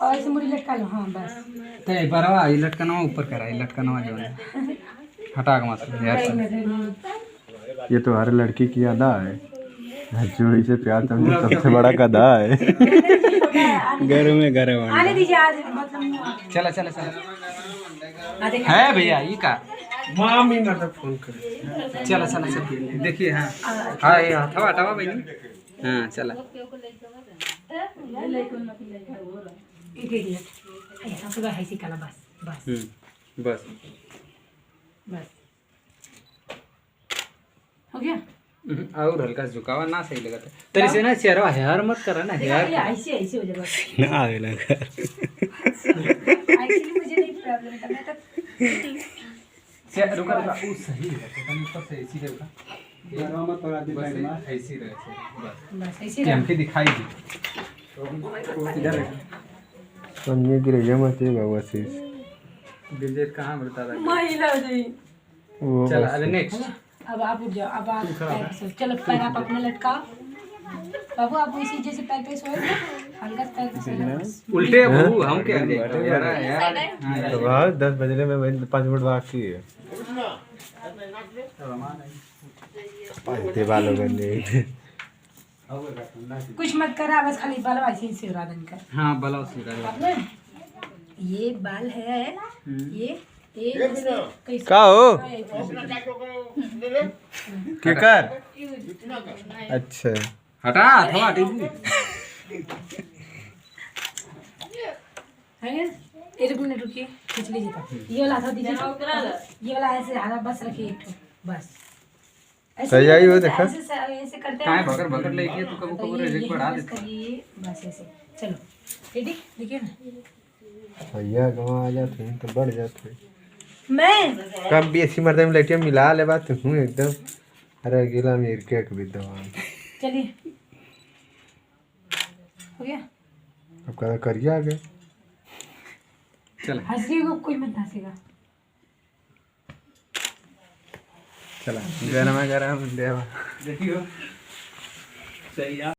और ऐसे मुड़ी लटका लो। हाँ बस। तो एक बार ये लटकनवा ऊपर करा, ये लटकनवा जो है हटा के मत यार। ये तो हर लड़की की अदा है, जोड़ी से प्यार समझो सबसे बड़ा गधा है। घर में घर आने दीजिए आज मतलब। चला चला चला है भैया ये का मामी मतलब फोन कर। चला चला चला देखिए। हाँ हाँ ये हवा हटावा भाई। हाँ चला ऐसी कला बस बस बस बस हो गया। और हल्का झुकावा ना सही लगा तरी से ना चेहरा हेयर मत करा ना हेयर ऐसे ऐसे हो जाए बस। ना आवे लगा। एक्चुअली मुझे नहीं प्रॉब्लम था, मैं तो रुका रुका वो सही है तो ऊपर से ऐसी रहेगा मत और आदमी साइड में ऐसी रहे बस ऐसे हमके दिखाई दी इधर अन्य गिरेगा मत ये बाबा शीश गिरजेट कहां बता रहा महिला हो जाए। वो चल अरे नेक्स्ट अब आप उठ जाओ। अब आप पैर से चलो, पैर आप अपने लटकाओ। बाबू आप इसी जैसे पैर पे सोए ना, हल्का पैर पे सोए। उल्टे बहू हम क्या यार तो वाह 10 बजने में 5 मिनट बाकी है। वालों बंदे कुछ मत करा, बस खाली बाल ऐसे ही सिरा देने का। हां ब्लाउज सीधा आपने ये बाल है ये कैसे का हो क्या कर। अच्छा हटा हवा टीवी है। एक मिनट रुकिए, खींच लीजिए तब। ये वाला हाथ दीजिए, ये वाला ऐसे आधा बस रखिए एक ठो बस। सही आई हो देखा। ऐसे करते काहे हैं भगर भगर लेके तू कब कब रेक बढ़ा बस देता करिए बस ऐसे। चलो रेडी, देखिए ना। भैया गाँव आ जाते हैं तो बढ़ जाते हैं। मैं कब भी ऐसी मर्द में लड़कियां मिला ले बात हूँ एकदम। अरे गिला मेर के विद्वान चलिए हो गया। अब कहना करिए आगे। चल हंसिएगा कोई मत हंसेगा। चला गरम गरम देवा देखियो सही